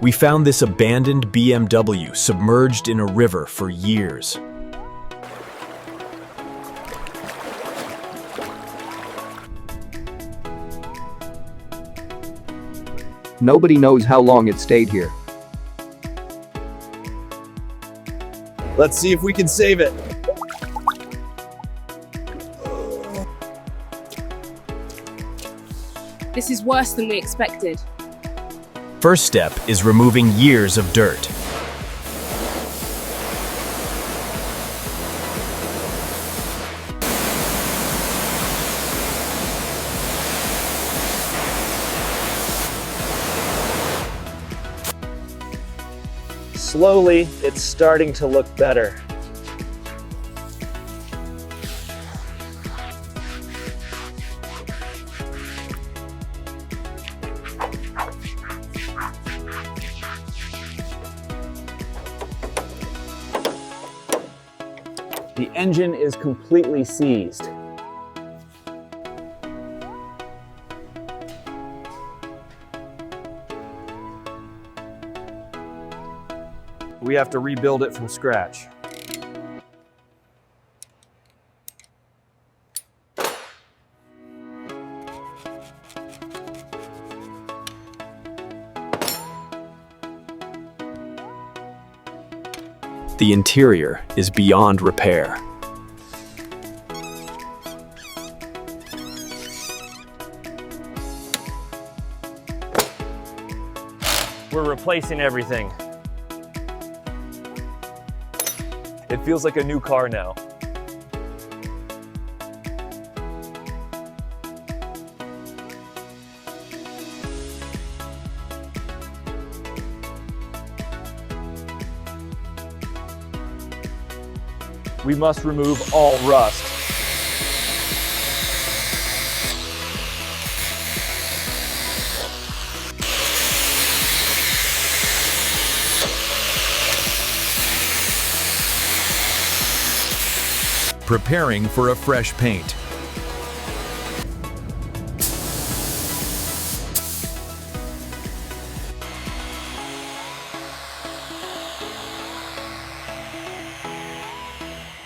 We found this abandoned BMW submerged in a river for years. Nobody knows how long it stayed here. Let's see if we can save it. This is worse than we expected. First step is removing years of dirt. Slowly, it's starting to look better. The engine is completely seized. We have to rebuild it from scratch. The interior is beyond repair. We're replacing everything. It feels like a new car now. We must remove all rust. Preparing for a fresh paint.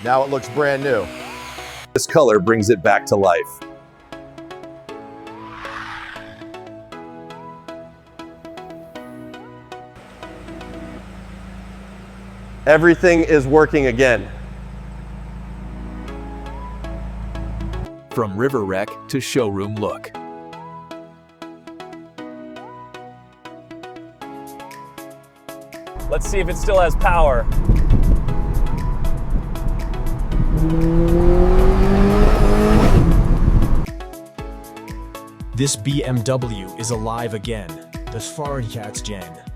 Now it looks brand new. This color brings it back to life. Everything is working again. From river wreck to showroom look. Let's see if it still has power. This BMW is alive again. Das Fahrradchen.